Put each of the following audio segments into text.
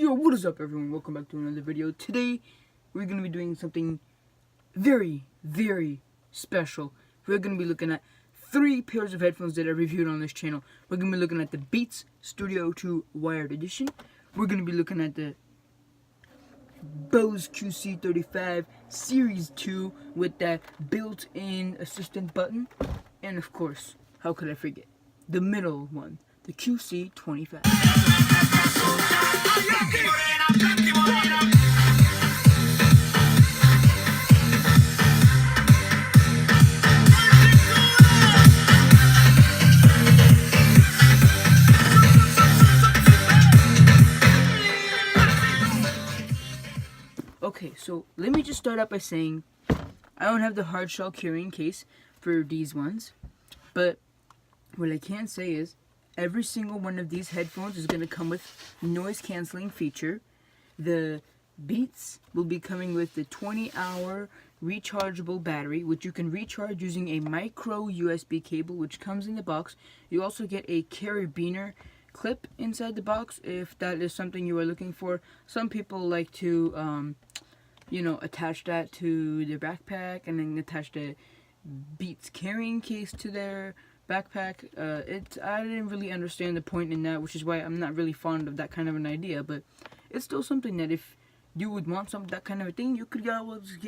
Yo, what is up everyone? Welcome back to another video. Today, we're going to be doing something very, very special. We're going to be looking at 3 pairs of headphones that I reviewed on this channel. We're going to be looking at the Beats Studio 2 Wired Edition. We're going to be looking at the Bose QC35 Series 2 with that built-in assistant button. And of course, how could I forget, the middle one, the QC25. Okay, so let me just start out by saying I don't have the hard shell carrying case for these ones, but what I can say is every single one of these headphones is going to come with noise canceling feature. The Beats will be coming with the 20-hour rechargeable battery, which you can recharge using a micro USB cable, which comes in the box. You also get a carabiner clip inside the box if that is something you are looking for. Some people like to attach that to their backpack and then attach the Beats carrying case to their backpack. I didn't really understand the point in that, which is why I'm not really fond of that kind of an idea, but it's still something that if you would want that kind of a thing, you could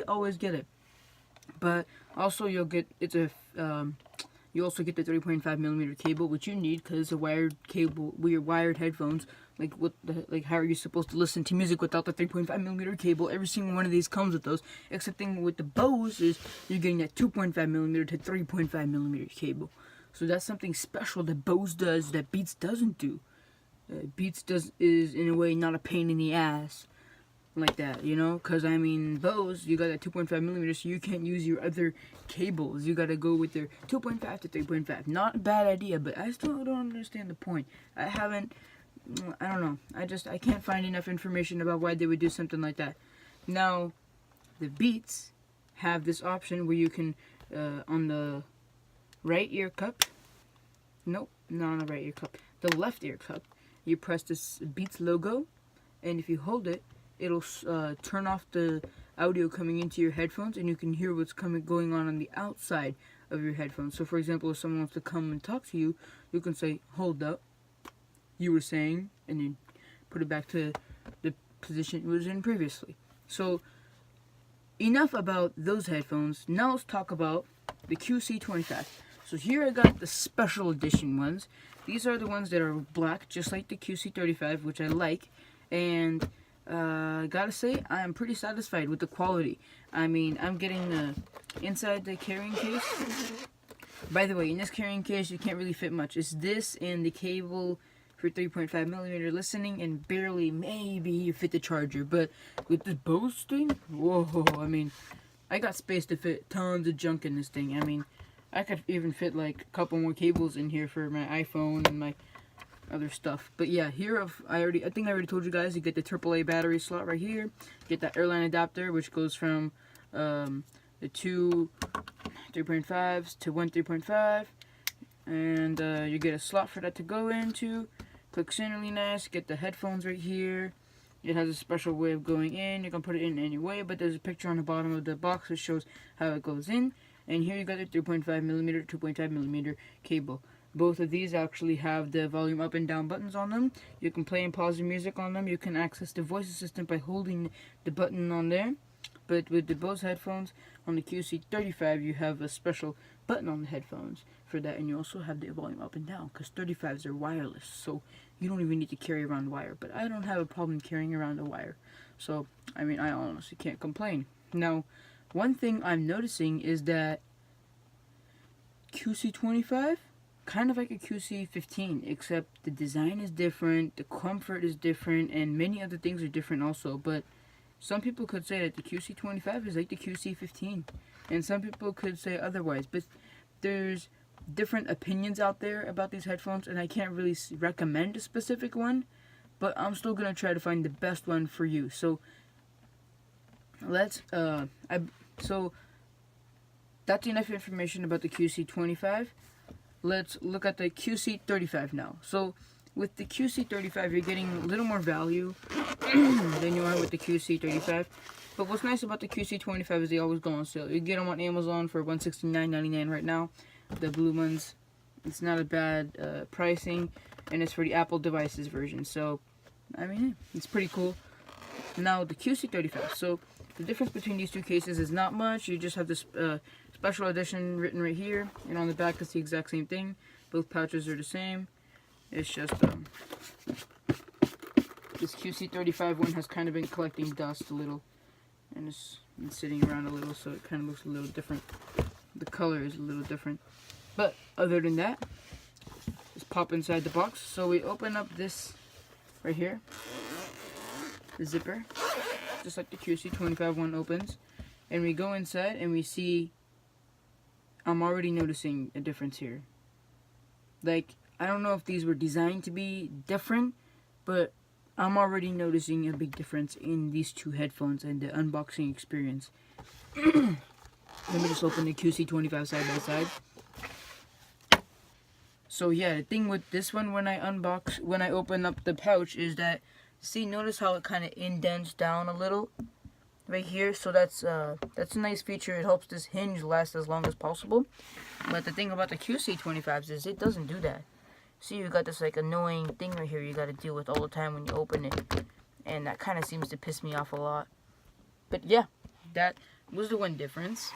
always get it. But also you'll get you also get the 3.5mm cable, which you need because it's a wired cable. Wired headphones. Like how are you supposed to listen to music without the 3.5mm cable? Every single one of these comes with those. Except thing with the Bose is you're getting that 2.5mm to 3.5mm cable. So that's something special that Bose does that Beats doesn't do. Beats is in a way not a pain in the ass like that, you know, because I mean Bose, you got that 2.5mm, so you can't use your other cables. You gotta go with their 2.5 to 3.5. Not a bad idea, but I still don't understand the point. I don't know. I can't find enough information about why they would do something like that. Now, the Beats have this option where you can on the right ear cup. Nope, not on the right ear cup. The left ear cup. You press this Beats logo, and if you hold it, it'll turn off the audio coming into your headphones, and you can hear what's going on the outside of your headphones. So, for example, if someone wants to come and talk to you, you can say, "Hold up, you were saying," and then put it back to the position it was in previously. So, enough about those headphones. Now let's talk about the QC25. So here I got the special edition ones. These are the ones that are black, just like the QC35, which I like. And gotta say, I am pretty satisfied with the quality. I mean, I'm getting the inside the carrying case. By the way, in this carrying case, you can't really fit much. It's this and the cable for 3.5mm listening, and barely, maybe you fit the charger. But with this Bose thing, whoa, I mean, I got space to fit tons of junk in this thing. I mean, I could even fit like a couple more cables in here for my iPhone and my other stuff. But yeah, here I think I already told you guys, you get the AAA battery slot right here. Get that airline adapter, which goes from the 2 3.5s to 1 3.5, and you get a slot for that to go into. Clicks in really nice. Get the headphones right here. It has a special way of going in. You can put it in any way, but there's a picture on the bottom of the box that shows how it goes in. And here you got the 3.5mm, 2.5mm cable. Both of these actually have the volume up and down buttons on them. You can play and pause your music on them. You can access the voice assistant by holding the button on there. But with the Bose headphones on the QC35, you have a special button on the headphones for that. And you also have the volume up and down, because 35s are wireless. So you don't even need to carry around a wire. But I don't have a problem carrying around a wire. So, I mean, I honestly can't complain. Now, one thing I'm noticing is that QC25, kind of like a QC15, except the design is different, the comfort is different, and many other things are different also. But some people could say that the QC25 is like the QC15, and some people could say otherwise. But there's different opinions out there about these headphones, and I can't really recommend a specific one, but I'm still gonna try to find the best one for you. So that's enough information about the QC25. Let's look at the QC35 now. So with the QC35, you're getting a little more value than you are with the QC35. But what's nice about the QC25 is they always go on sale. You get them on Amazon for $169.99 right now. The blue ones, it's not a bad pricing, and it's for the Apple devices version. So, I mean, it's pretty cool. Now, the QC35. So, the difference between these two cases is not much. You just have this special edition written right here, and on the back it's the exact same thing. Both pouches are the same. It's just this QC35 one has kind of been collecting dust a little, and it's been sitting around a little, so it kind of looks a little different. The color is a little different, but other than that, just pop inside the box. So we open up this right here, the zipper, just like the QC25 one opens, and we go inside and we see, I'm already noticing a difference here. Like, I don't know if these were designed to be different, but I'm already noticing a big difference in these two headphones and the unboxing experience. Let me just open the QC25 side by side. So yeah, the thing with this one, when I open up the pouch, is that, see, notice how it kind of indents down a little right here. So that's a nice feature. It helps this hinge last as long as possible. But the thing about the QC25s is it doesn't do that. See, you got this like annoying thing right here you got to deal with all the time when you open it, and that kind of seems to piss me off a lot. But yeah, that was the one difference.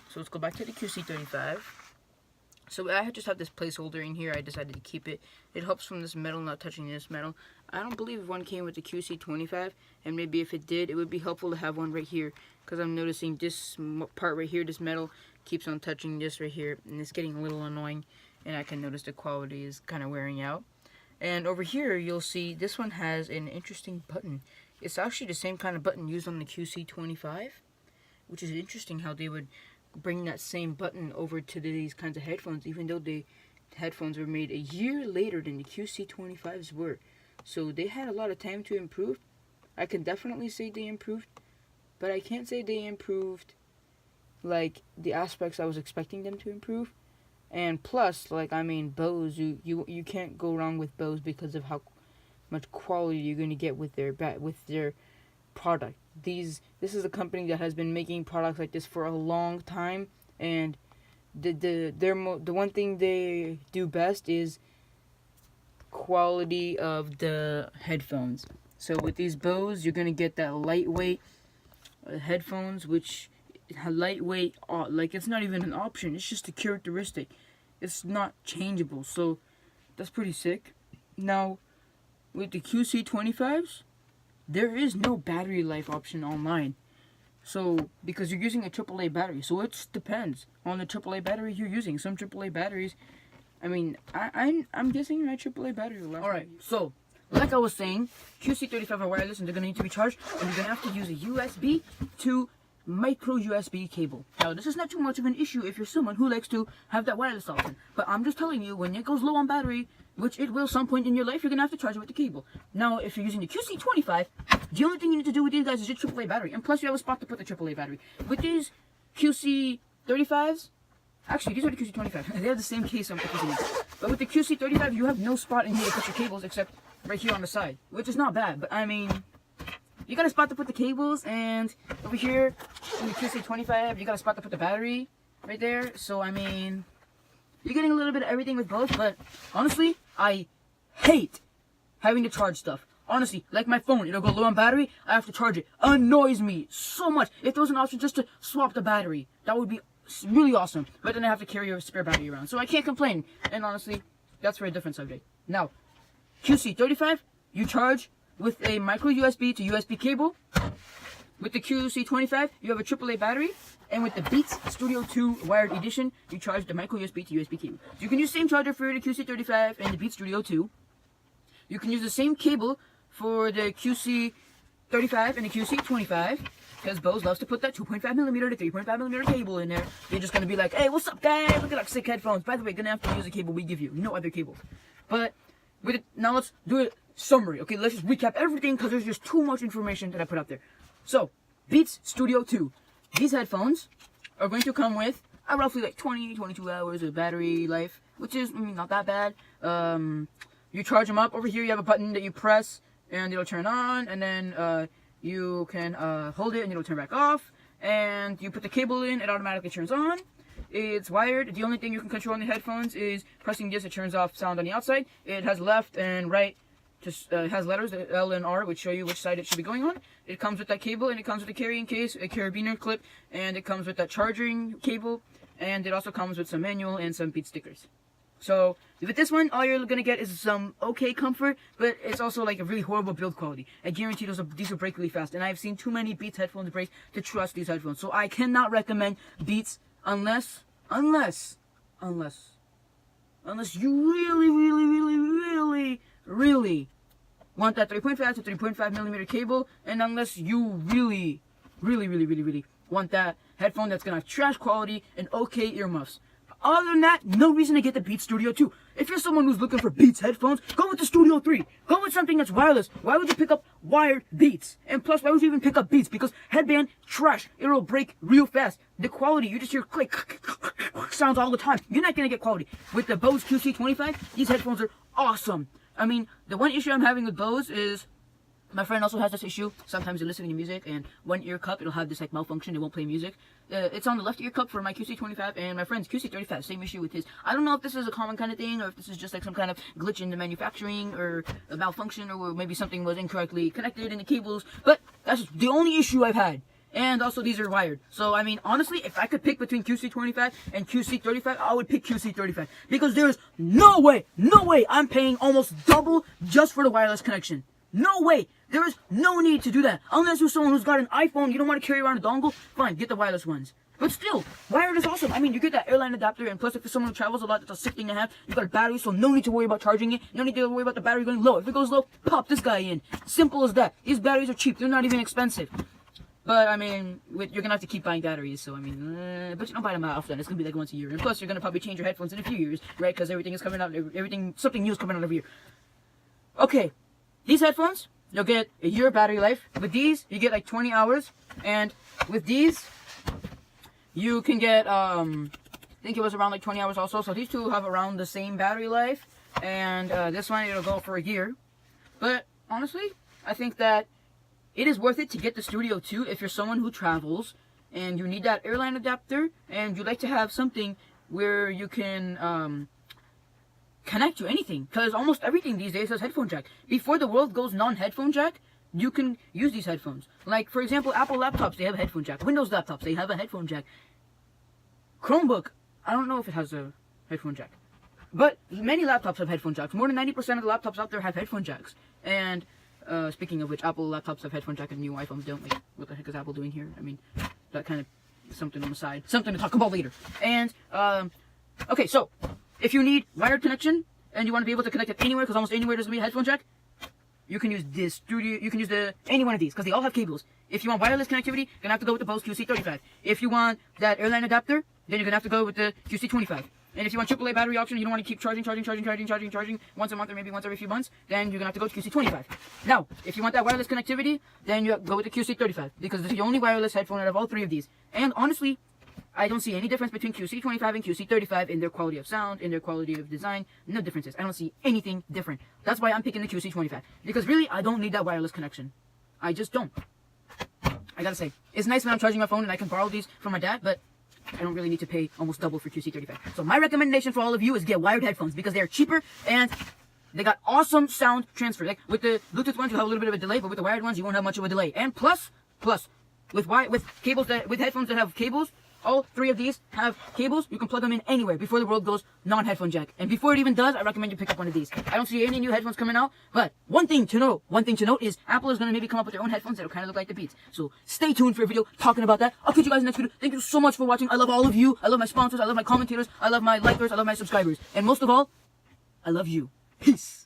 So let's go back to the QC35. So I just have this placeholder in here. I decided to keep it. It helps from this metal not touching this metal. I don't believe one came with the QC25, and maybe if it did, it would be helpful to have one right here, because I'm noticing this part right here, this metal, keeps on touching this right here, and it's getting a little annoying, and I can notice the quality is kind of wearing out. And over here, you'll see this one has an interesting button. It's actually the same kind of button used on the QC25, which is interesting how they would bring that same button over to these kinds of headphones, even though the headphones were made a year later than the QC25s were. So they had a lot of time to improve. I can definitely say they improved, but I can't say they improved like the aspects I was expecting them to improve. And plus, like, I mean, Bose, you can't go wrong with Bose because of how much quality you're going to get with their product. This is a company that has been making products like this for a long time, and the one thing they do best is quality of the headphones. So with these Bose, you're going to get that lightweight headphones, which lightweight, like, it's not even an option, it's just a characteristic. It's not changeable, so that's pretty sick. Now with the QC25s, there is no battery life option online, so because you're using a AAA battery, so it depends on the AAA battery you're using. Some AAA batteries, I mean, I'm guessing my AAA battery will last. Alright, so like I was saying, QC35 are wireless and they're going to need to be charged, and you're going to have to use a USB to micro USB cable. Now, this is not too much of an issue if you're someone who likes to have that wireless option, but I'm just telling you, when it goes low on battery, which it will some point in your life, you're gonna have to charge it with the cable. Now, if you're using the QC25, the only thing you need to do with these guys is your AAA battery, and plus you have a spot to put the AAA battery. With these QC35s, actually these are the QC25, they have the same case I'm using, but with the QC35, you have no spot in here to put your cables except right here on the side, which is not bad, but I mean, you got a spot to put the cables, and over here in the QC25, you got a spot to put the battery right there. So I mean, you're getting a little bit of everything with both, but honestly, I hate having to charge stuff. Honestly, like my phone, it'll go low on battery, I have to charge it. Annoys me so much. If there was an option just to swap the battery, that would be really awesome. But then I have to carry a spare battery around, so I can't complain. And honestly, that's for a different subject. Now, QC35, you charge with a micro USB to USB cable. With the QC25, you have a AAA battery. And with the Beats Studio 2 wired edition, you charge the micro USB to USB cable. So you can use the same charger for the QC35 and the Beats Studio 2. You can use the same cable for the QC35 and the QC25, because Bose loves to put that 2.5mm to 3.5mm cable in there. You're just going to be like, hey, what's up, guys? Look at our sick headphones. By the way, going to have to use the cable we give you. No other cables. But with it, now let's do a summary. Okay, let's just recap everything, because there's just too much information that I put out there. So, Beats Studio 2. These headphones are going to come with roughly like 20-22 hours of battery life, which is, I mean, not that bad. you charge them up. Over here you have a button that you press and it'll turn on, and then you can hold it and it'll turn back off, and you put the cable in, it automatically turns on. It's wired. The only thing you can control on the headphones is pressing this. It turns off sound on the outside. It has left and right. Just has letters, L and R, which show you which side it should be going on. It comes with that cable, and it comes with a carrying case, a carabiner clip, and it comes with that charging cable, and it also comes with some manual and some Beats stickers. So with this one, all you're gonna get is some okay comfort, but it's also like a really horrible build quality. I guarantee these will break really fast, and I've seen too many Beats headphones break to trust these headphones. So I cannot recommend Beats unless you really want that 3.5 to 3.5 millimeter cable, and unless you really want that headphone that's gonna have trash quality and okay earmuffs. Other than that, no reason to get the Beats Studio 2. If you're someone who's looking for Beats headphones, go with the Studio 3. Go with something that's wireless. Why would you pick up wired Beats? And plus, why would you even pick up Beats? Because headband, trash. It'll break real fast. The quality, you just hear click sounds all the time. You're not going to get quality. With the Bose QC25, these headphones are awesome. I mean, the one issue I'm having with Bose is my friend also has this issue. Sometimes you're listening to music and one ear cup, it'll have this like malfunction. It won't play music. It's on the left ear cup for my QC25 and my friend's QC35. Same issue with his. I don't know if this is a common kind of thing or if this is just like some kind of glitch in the manufacturing or a malfunction, or maybe something was incorrectly connected in the cables. But that's the only issue I've had. And also these are wired. So I mean, honestly, if I could pick between QC25 and QC35, I would pick QC35. Because there's no way I'm paying almost double just for the wireless connection. No way. There is no need to do that. Unless you're someone who's got an iPhone, you don't want to carry around a dongle, fine, get the wireless ones. But still, wired is awesome. I mean, you get that airline adapter, and plus if you're someone who travels a lot, that's a sick thing to have. You got a battery, so no need to worry about charging it. No need to worry about the battery going low. If it goes low, pop this guy in. Simple as that. These batteries are cheap. They're not even expensive. But, I mean, you're going to have to keep buying batteries, so, I mean, but you don't buy them that often. It's going to be like once a year. And plus, you're going to probably change your headphones in a few years, right? Because everything is coming out, something new is coming out every year. Okay, these headphones, you'll get a year battery life. With these, you get like 20 hours. And with these, you can get, I think it was around like 20 hours also. So these two have around the same battery life. And this one, it'll go for a year. But, honestly, I think that it is worth it to get the Studio 2 if you're someone who travels and you need that airline adapter and you like to have something where you can connect to anything. Because almost everything these days has headphone jack. Before the world goes non-headphone jack, you can use these headphones. Like, for example, Apple laptops, they have a headphone jack. Windows laptops, they have a headphone jack. Chromebook, I don't know if it has a headphone jack. But many laptops have headphone jacks. More than 90% of the laptops out there have headphone jacks. And speaking of which, Apple laptops have headphone jack and new iPhones don't. Like, what the heck is Apple doing here? I mean, that kind of something on the side. Something to talk about later. And, okay, so, if you need wired connection, and you want to be able to connect it anywhere, because almost anywhere there's going to be a headphone jack, you can use this Studio, you can use any one of these, because they all have cables. If you want wireless connectivity, you're going to have to go with the Bose QC35. If you want that airline adapter, then you're going to have to go with the QC25. And if you want AAA battery option, you don't want to keep charging once a month or maybe once every few months, then you're going to have to go to QC25. Now, if you want that wireless connectivity, then you go with the QC35, because this is the only wireless headphone out of all three of these. And honestly, I don't see any difference between QC25 and QC35 in their quality of sound, in their quality of design. No differences. I don't see anything different. That's why I'm picking the QC25. Because really, I don't need that wireless connection. I just don't. I gotta say, it's nice when I'm charging my phone and I can borrow these from my dad, but I don't really need to pay almost double for QC35. So my recommendation for all of you is get wired headphones because they're cheaper and they got awesome sound transfer. Like with the Bluetooth ones, you have a little bit of a delay, but with the wired ones, you won't have much of a delay. And plus, with headphones that have cables, all three of these have cables. You can plug them in anywhere before the world goes non-headphone jack. And before it even does, I recommend you pick up one of these. I don't see any new headphones coming out, but one thing to note is Apple is going to maybe come up with their own headphones that'll kind of look like the Beats. So stay tuned for a video talking about that. I'll catch you guys in the next video. Thank you so much for watching. I love all of you. I love my sponsors. I love my commentators. I love my likers. I love my subscribers. And most of all, I love you. Peace.